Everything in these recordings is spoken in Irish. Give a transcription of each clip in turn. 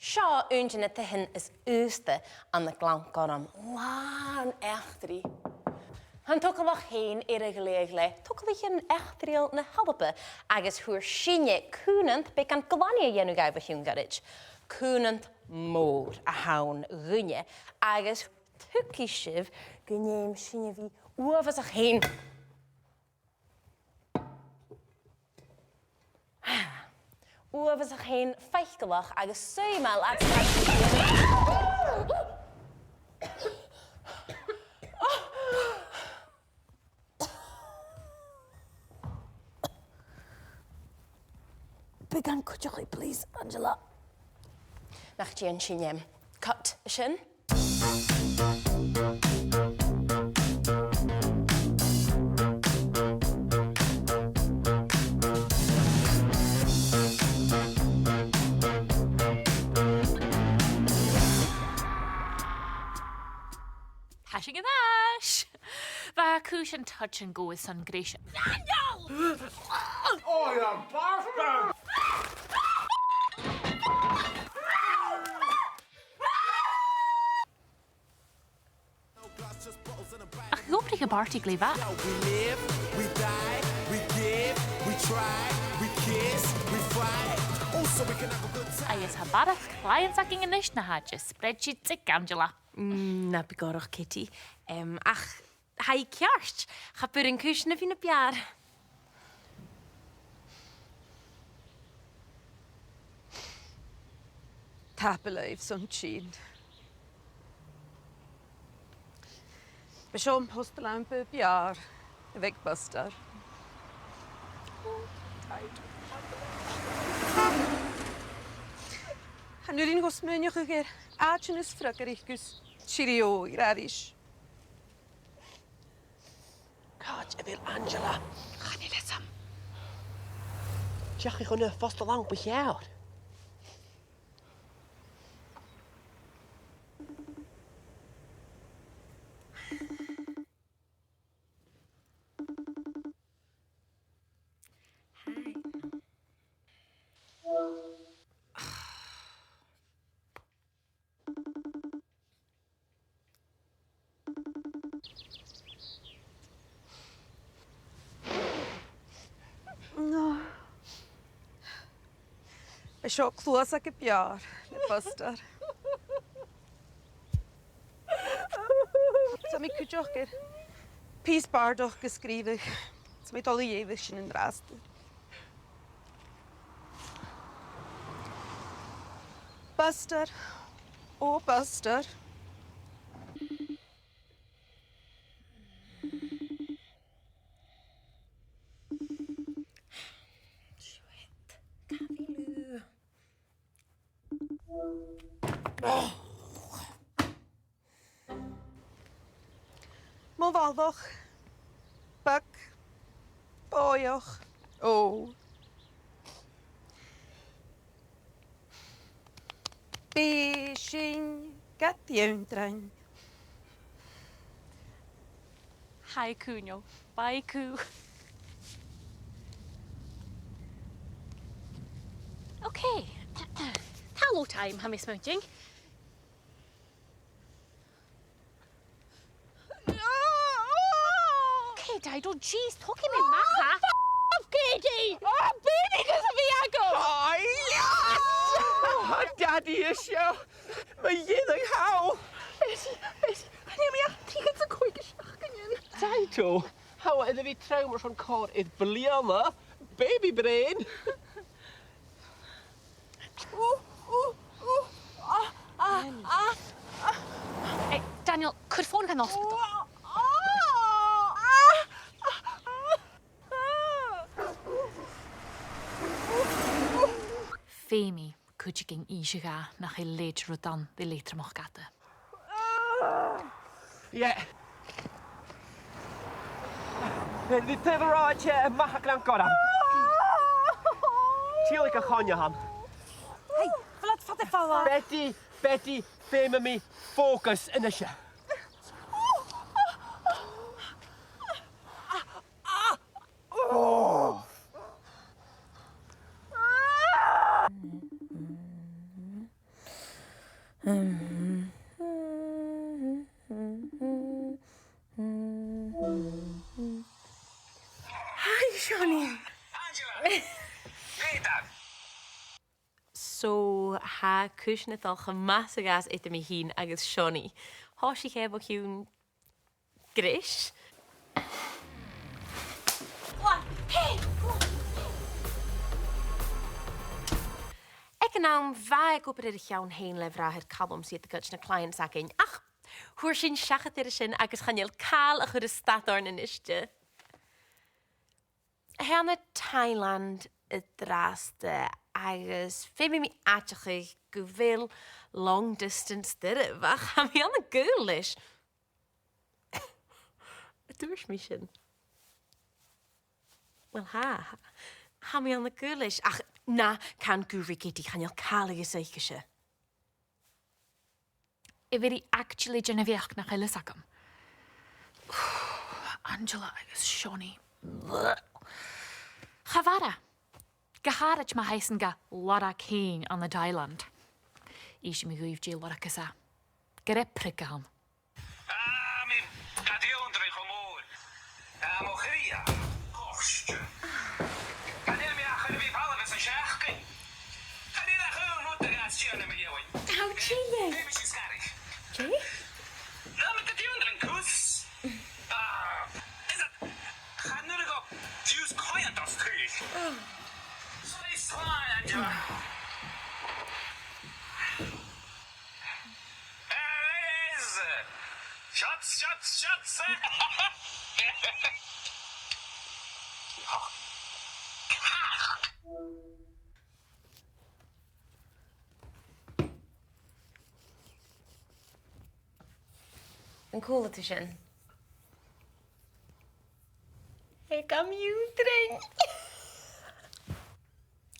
Seo únne tuhin is ústa an na glancar am lán echtrí. Han tucalach héin ar a gléag le, tucalach an echtrial na halpa agus chuair sinne cúnant be an glania dhéanú gaibh hiún garid. Cúnant mór a haun gunne agus tuci sibh gnéim sinne bhí uafas a héin. Uafas a héin feicgalach agus suimal agus Began cwtioch please, Angela. Nach ti yn siniem. Cut y sin. Hashing a dash. Va cúis an touch and go with sun gration. Daniel! Oh, you bastard! Ach, goprig a barty gleva. We live, we die, we give, we try, we kiss, we fight. Also, we can have a good time. Ayes ha barach client sucking in ish na hadges. Spreadsheet sick, Angela. Na begorach Kitty. Ach, hai ceart. Cha bwyr yn cwys na fi na biar. Tapeleif son tsin. Besjon postelampe biar, vek buster. Han nu din gos mönja chuger, aachenus frakaricus, chirio iradish. God, ebil Angela. Gaan je lesam. Zeg je gewoon een vaste lang bejaard. Besjon kloas ak biar, le buster. Sam ik kujocher. Peace bar doch geschreven. Sam ik alle jewischen in raste. Buster. Oh, Buster. Mo valdoch. Buk. Boyoch. Oh. Bishing. Gat juntrein. Hi, Cunyo. Bye, Coo. Okay. Hello time, ha Miss Mounting. Okay, Dido, jeez, talking me maha. Katie! Oh, baby, this is Viago! Oh, yes! Oh, Daddy is jou. Maar jullie hou. Nee, maar ja, die gaat zo goed geschlagen. Taito, hou in de traumers van kort is Bliana, baby brain. Hey, Daniel, could phone gaan hospital? Femi, could je ging Ishiga nach je later dan de later mag gaten. Ja. Dit is een raadje, mag ik dan koren? Tuurlijk een gaan je han. Hey, laat vatten vallen. Betty, fame me, focus in de show. Hi, Johnny. Angela! Peter! So, ha cúisna al gemasagas ite mi hín agus Shoni. Há si heb ook hiún gris? Ek en naam vaak op de gaan heen levra het kalm ziet de guts na clients akin. Ach, hoor sin shachat er sin agus gaan jel kaal a goede stad daar in isje. Herne Thailand het draaste agus femi mi atjachig guveel long distance dit. Waar gaan we aan de girlish? Doe eens misschien. Wel ha mi aan de girlish. Ach, na kan guriki die gaan jel kalige zeikische. I wedi actually Genevieve na chael ysagam. Angela agus Shoni. Chavara. Gaharach ma heisen ga Lara King on the island. Ish mi gwyf je Lara Kasa. Gere prigam. Min, gaat die onder gemoor. Mogeria. Kostje. Kan je me achter wie vallen met zijn schaken? Kan je daar gewoon moeten gaan zien met jou? How chilly. Neem eens scharig. Jay? Ja, met die onder een kus. Is het? Ga nu nog op. Juist koeien dat terug. Sorry, slaan, Angela. Ladies! Shots, shots, shots! Een coole te zijn. Ik kan je drink.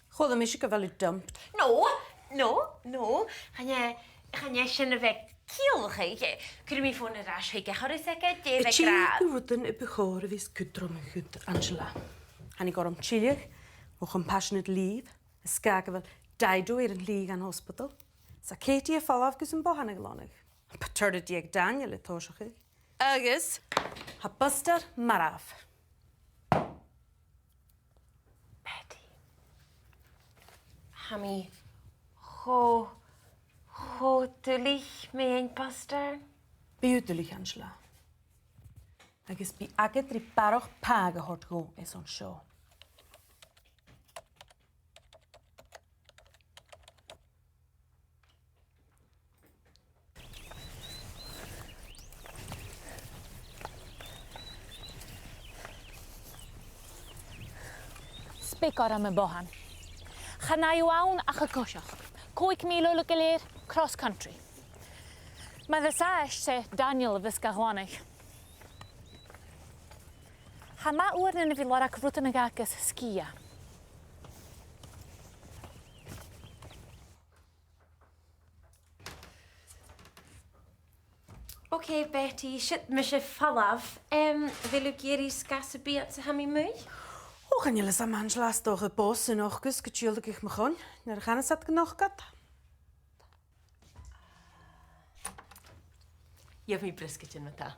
God, dan is ik wel dumpt. No. Gaan jij zijn weg kiel geven? Kun je me voor een raas geven? Ga je zeggen, je weg raad. Uwten i begoren vis kudrom en goed, Angela. Han ik om chillig, och een passionate leave. Skaken wel daido in een league aan hospital. Sa Katie fall afgus een bohannig lonig. Beturd die Daniel het toosig. Agus, ha buster maraf. Betty. Hammy, ho te lich me een pastor. Beutelig, Angela. Agus bi agad dri baroch paga hort go is on show. Spik ar am y bohan. Chana yw awn a chagosiach. Coic mil o lygilir cross country. Mae ddysais se Daniel y fysga hwanig. Hama ŵr yn y fi lora cyfrwt yn y gagus sgia. Okay, Betty, shit me se fallaf. Wil ik hier iets gassen bij het hammy mee? Och, en jullie zijn Angela toch het bos en nog kus getjuldig ik me gewoon. Naar gaan het nog gat. Je hebt mijn brisketje met dat.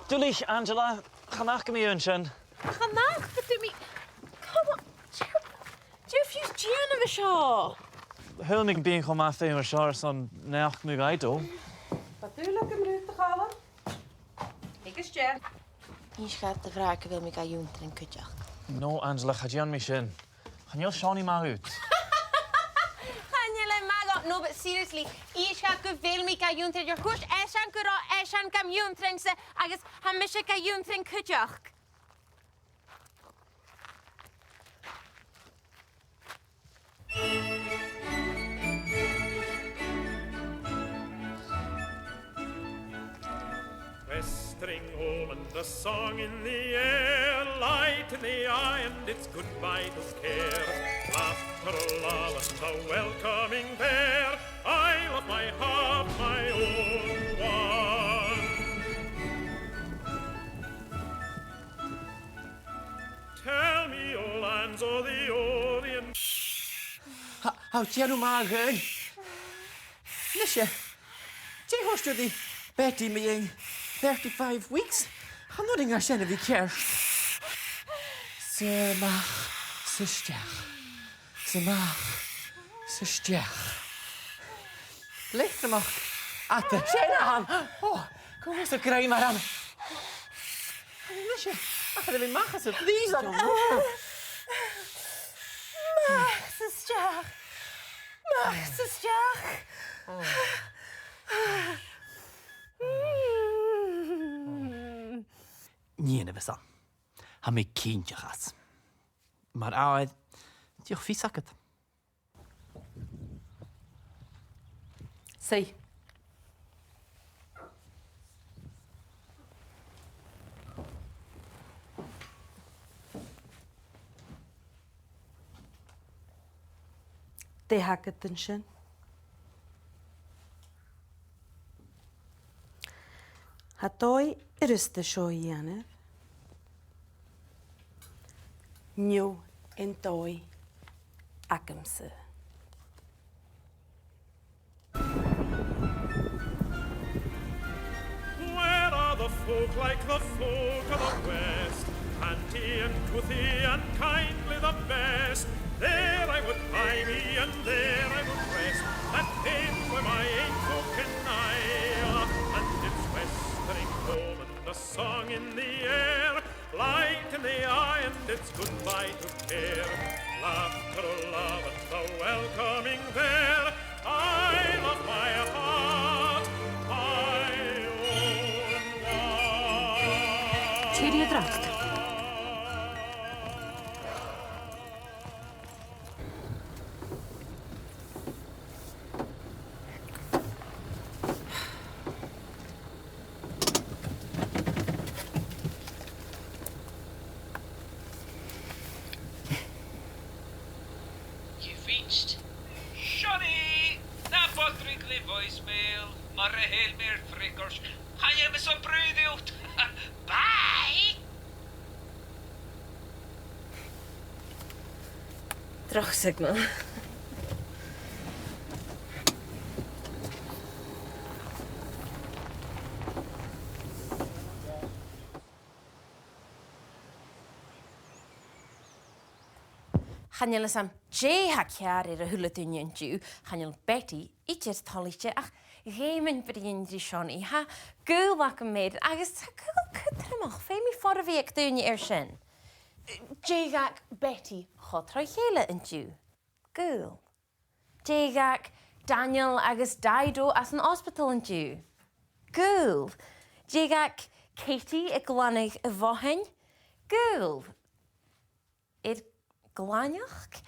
Dulich, Angela. Ganach mi ynchen. Vandaag, wat doe me? Kom op. Jeff, je Gianna we zo. Hul mig bien kom af een jaar son nach mig aido. Natuurlijk hem uit te halen. Ik is Jen. Je gaat de vragen wil ik aan jou een kutje. No, Angela, ga je aan mij zien. Gaan jullie Shawnee maar uit? Gaan jullie maar no, but seriously, je gaat veel meer aan jou een je goed. Is aan kampioen drinken, agus han mis ik aan jou een kutje. Westring home and the song in the air, light in the eye and it's goodbye to care. Laughter, love and the welcoming pair, I love my heart, my own one. Tell me, O lands of the Orient. Houd jij nou maar, hè? Nisha, Jay Horster Betty me 35 weeks. I'm not in Shen of the care. Semach, Sistach. Semach, Sistach. Lichtemach. At the Shenahan. Oh, come on, so grey, madam. Nisha, I had to be machas of these on. Sister. Niene besan. Ha me kindje gas. Maar oud, die visaket. Say. They hacket den sin. Ha dói iste seo dhéanamh. Nniu in dói acamsa. Where are the folk like the folk of the West? Auntie and toothy and kindly the best. There I would hie me and there I would rest. That pain where my ain folk and Isle, and it's westering home and a song in the air, light in the eye and it's goodbye to care. Laughter, love and the welcoming there. I love my heart, my own one. Cheerio draft. You've reached Johnny! Na Patrickly voicemail, maar heel meer frikkers. Ga je me zo uit? Bye! Drach signal. Chanel sam Jay ha cear ar a thula duine dú, chanel Betty idir talite ach géimen bríon dí Seánnaí ha gúlach an méid agus tá gúil cutramach fé mi fór a bhí ag duine ar sin. Jay gach Betty chotra chéile an dú. Gúil. Jay gach Daniel agus Dido as an hospital an dú. Gúil. Jay gach Katie ag glanigh a bhohain. Gúil. Glánach?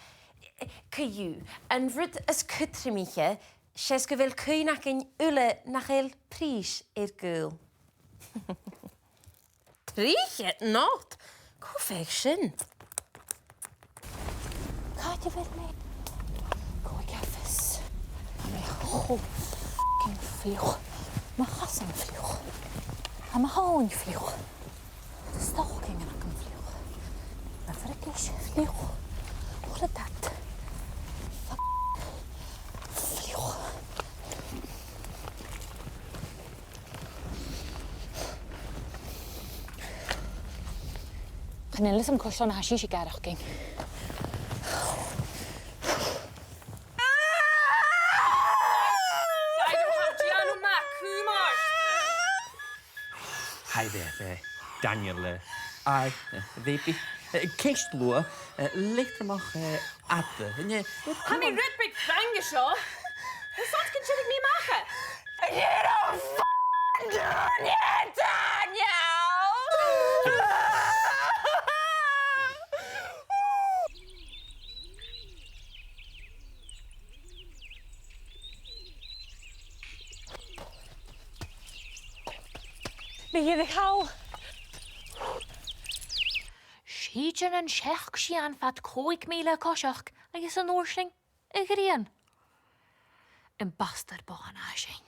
Cyw, yn ryd ys cytrimiche, sies gyfel cyn ac yn ule nach el pris i'r gwyl. Trich not? Cwfeg sin. Cad i fel me? Gwy gaffus. A me hoff gyn ffliwch. Ma chasan ffliwch. A ma hawn ffliwch. Stoch gyn ac yn ffliwch. Ma frygis ffliwch. Hoor dat? Ffliwch. Chanel is am cwrsion a hashish i garach ging. Hi there, Daniel. I, Vapey. Keist lua, lichtemach at the. Ha mi rydbig frange sio. Sot gyn siarad mi macha. You don't f***ing do it, Daniel! Mi hyd eich hawl. Siedjan yn siach sian fat 5,000 cosiach agus an orsing y grian. Yn bastard bo an asing.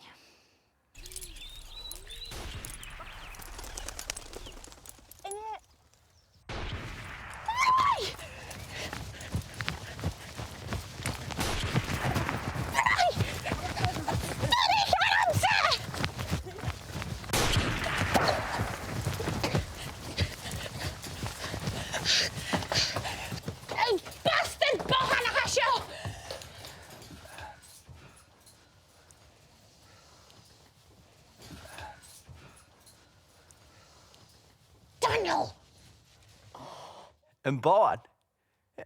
Yn bod.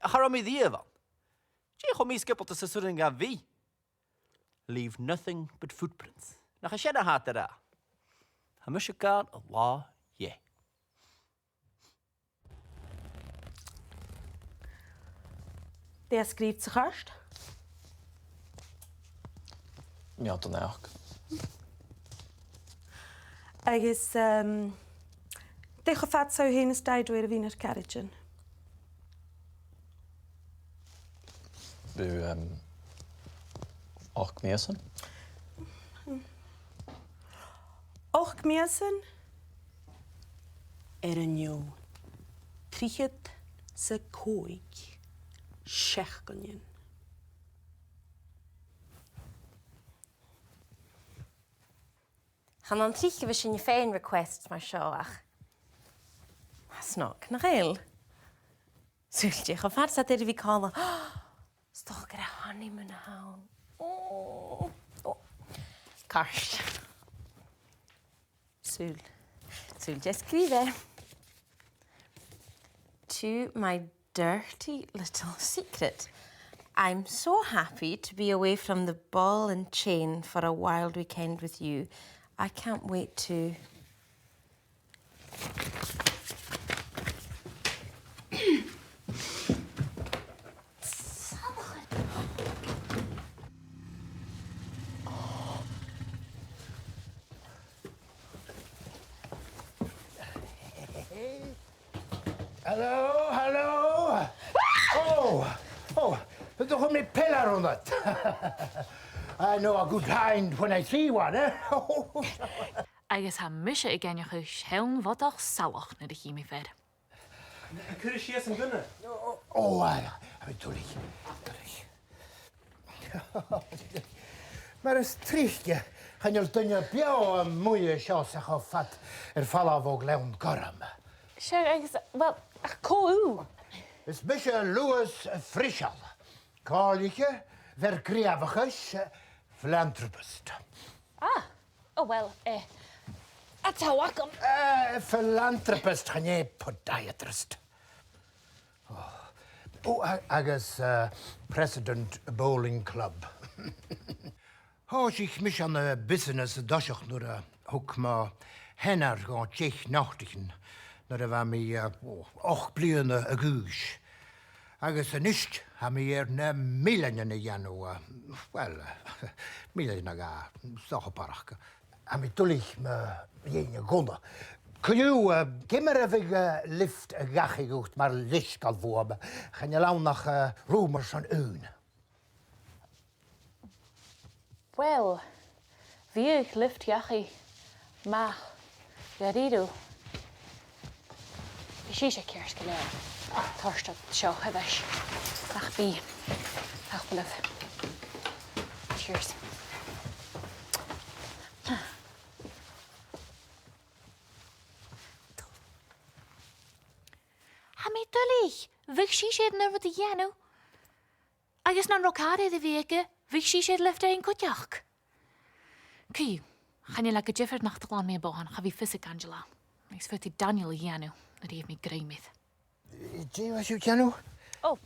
Charom I ddiafon. Jay chom I skipper to sasurin ga vi. Leave nothing but footprints. Na chashena hat da. Hamishakar Allah ye. Der schrijft zich eerst. Ja, dan ook. Agus, de gefat zou heen staat door Wiener Carrigen. Bu, och mesen. Och mesen. Een jou. Trichet se koik. Schechkenjen. Han an trícha bhí sin féin request mar seo ach. Snog na réil. Súilte go fad sa idir bhí cála. Stoch gur a honeymoon na hán. Karst. Súil. Súil de scríbe. To my dirty little secret. I'm so happy to be away from the ball and chain for a wild weekend with you. I can't wait to... Hello, hello. Oh, toch een pillar on it. I know a good hind when I see one, eh? Agus ha misise I gceine chu seann bhadach salach na de chiimi fer. Could she some gunner? Oh, doe Maar is trichtje. Gaan jullie dunne bjauw een mooie chance gaan vat fall af ook leon korm. Sure, agus, wel, ach cóú. Is beetje Louis Frischal. Kaalje, verkrevigus, philanthropist. Ah, oh well, that's how I come. Philanthropist gaan je podiatrist. Agus president bowling club. Als ik mich aan de business dacht naar ook maar henner gaan tjech nachtigen. Naar waar mij ook bliende aguus. Agus nicht haben wir ne miljoenen januar. Wel, miljoenen ga, toch een paar. En met tullig me jene gonda. Kun je kimmer even lift gachigoed, maar licht kan voor. Gaan je lang nog rumors van een? Well, wie lift jachi, ma, jarido. Shisha keers geleden. Torstad show hebesh. Ach bi. Ach beluf. Cheers. Hami dully. Vig shisha never the yano. I guess non rocade de weke. Vig shisha left een kutjak. Key. Gaan je lekker jifferd nachteglaan mee bohan. Ga wie fysik Angela. Ik svet die Daniel yano. Dat heeft me greimith. Jee, was je Janu? Oh,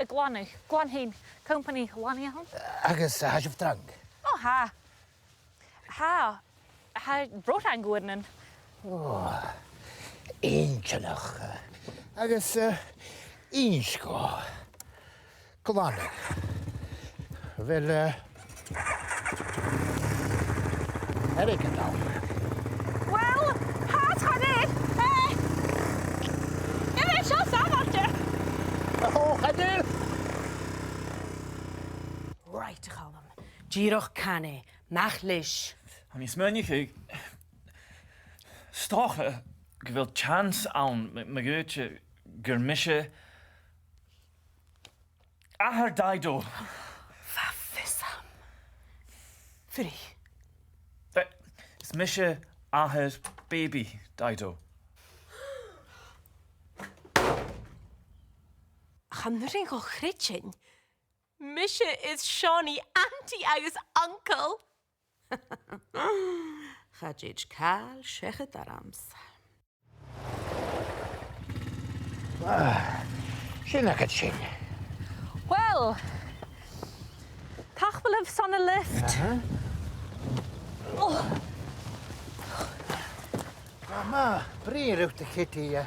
Glan heen. Company Lania hon? Agus, had je drank? Oh, ha, brood aangeworden. Oh, eentje nog. Agus, insko. Klanik. Wel, heb ik het al? Wel, haat gaat dit. Je weet zo samen. Oh, gaat dit? Right, Callum. Giroch cane. Nachlish. Aan die smurnie stoche. Ik wil chance aan mijn geurtje germische. Aher daido. Vafissam. Free. Is mische aher baby daido. Gaan er een gritchen? Misha is Shawnee auntie agus uncle. Chadjid Kaal Shechet Arams. Sinna get sin. Well, tachbalh son a lift. Ma, bríon ruachta chití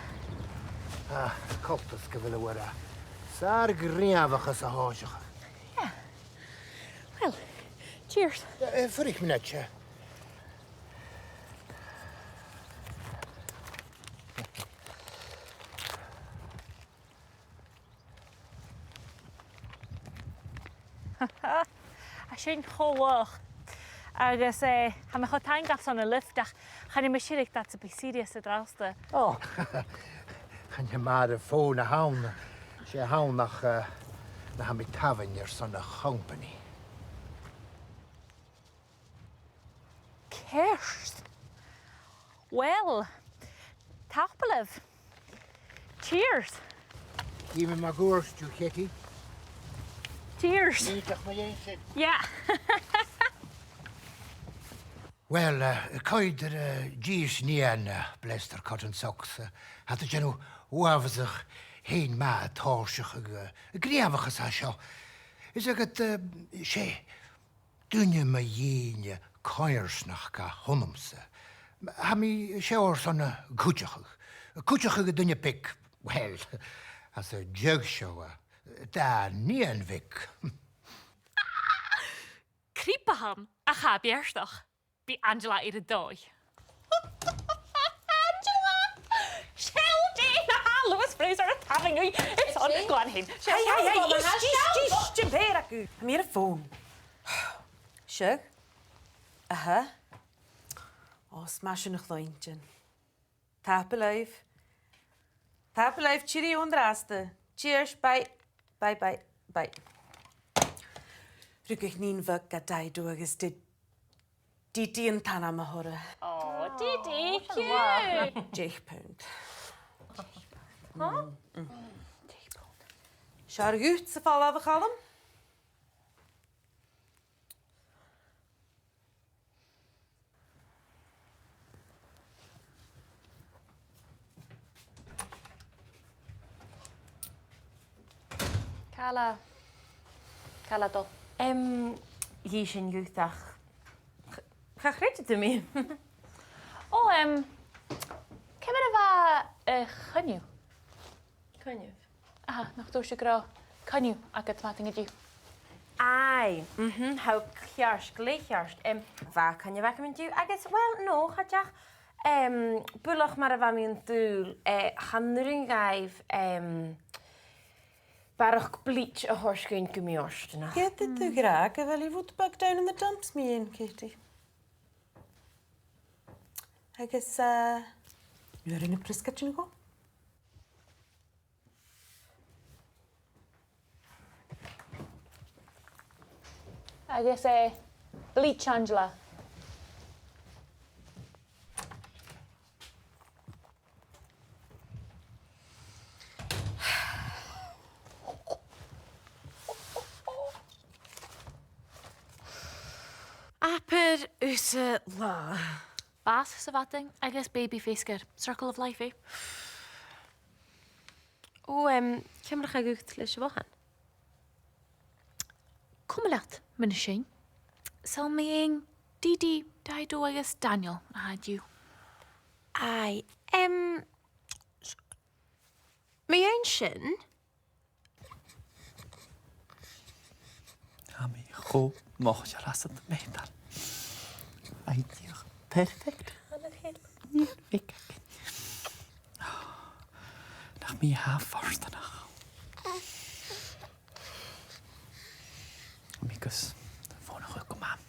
coltas go bhfuil bhra. Sár gríamhachas a háisecha. Well, cheers. Fuirich minute. A sin chomhach. Agus ha me chotain gas son a lift ach chan me sirig dat ze be serious a drauste. Oh, chan je maar de fóna haun. Sé haun nach na ha mi tavenir son a company. Kerst. Well, tachbalh. Cheers. Give me my gourds, you kitty. Cheers. Yeah. Wel, coider gys nian blester cotton socks. Had het jenu wafzig heen ma torsig griavachas asho. Is het sé dunje me jene koiersnach ka honumse. Ha mi sjouwer son kutjachig. Kutjachig dunje pik. Wel, as a jugshow. Da nian vik. Kriepahan, a ga bierstach. Be Angela in de dooi. Angela! Shelby! Louis Fraser at having you. It's on. Go on, him. Hey, Jim Peraku. I'm here a phone. Shug? Oh, smashing a lointje. Tap alive. Tap alive, chiri ondraste. Cheers, bye. Bye. Ruk ik niet vak dat hij doorges dit. Didi en Tana ma hora. Oh, Didi, cute. £10. Huh? Siar goed, ze vallen we gaan. Cala do. Hí sin dúach. Ga chréte tú mí? Oh, cemar a chaniu. Caniuh. Aha, nach dúir se gra caniu agad máting a dú. Ai, how chearst, gléchearst. Bha can je weg met u? Agus, well, no, gadjach. Bulach mar a bhamíon dúil, hannuring gaif, barach bleach a horscreen gymiorstina. Get it to graag, wel je voet back down in the dumps me in, Katie. Agus, you're in a prescription go? Agus bleach Angela. Aper usa la. Bas sa vating, agus baby faceker. Circle of life, eh? O, cymrach a gwcht leis y bohan? Cwmlaat, mynd sy'n. Sal mi ein Didi, Daido agus Daniel a had you. Ai, mi ein sin? Ami go moch je rasat metal. Ai dir perfect. Ik. Nach mi ha forst nach. Mikus, voor nog kom aan.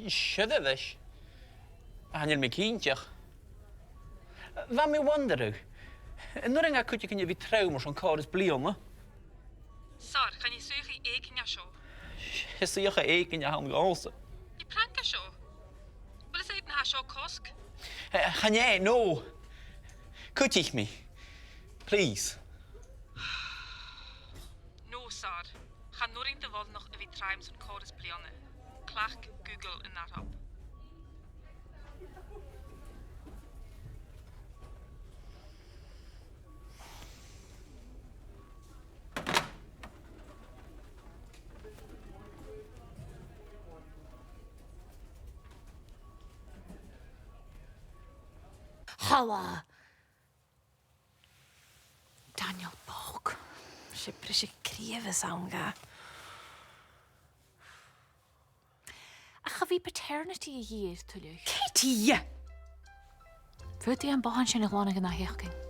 Siedde weis. Hanneer me kindjach. Wat me wonderen. En nu ringa kutje kun je weer trouwen zo'n koudes bliongen. Sar, kan je zeggen ik in jou? Je zie je eek in je hand ganse. Je prank je zo. Wil je even haar zo kosk? Ga jij, no. Kutje ik me. Please. No, Sar. Ga nooit in de wal nog wie trouwen zo'n koudes bliongen. Klacht Google in dat op. Halla. Daniel Borg. Je presies kreven sanga. Ach, wie paternity hier terug. Katie! Wordt hij een baantje nog lang naar herken?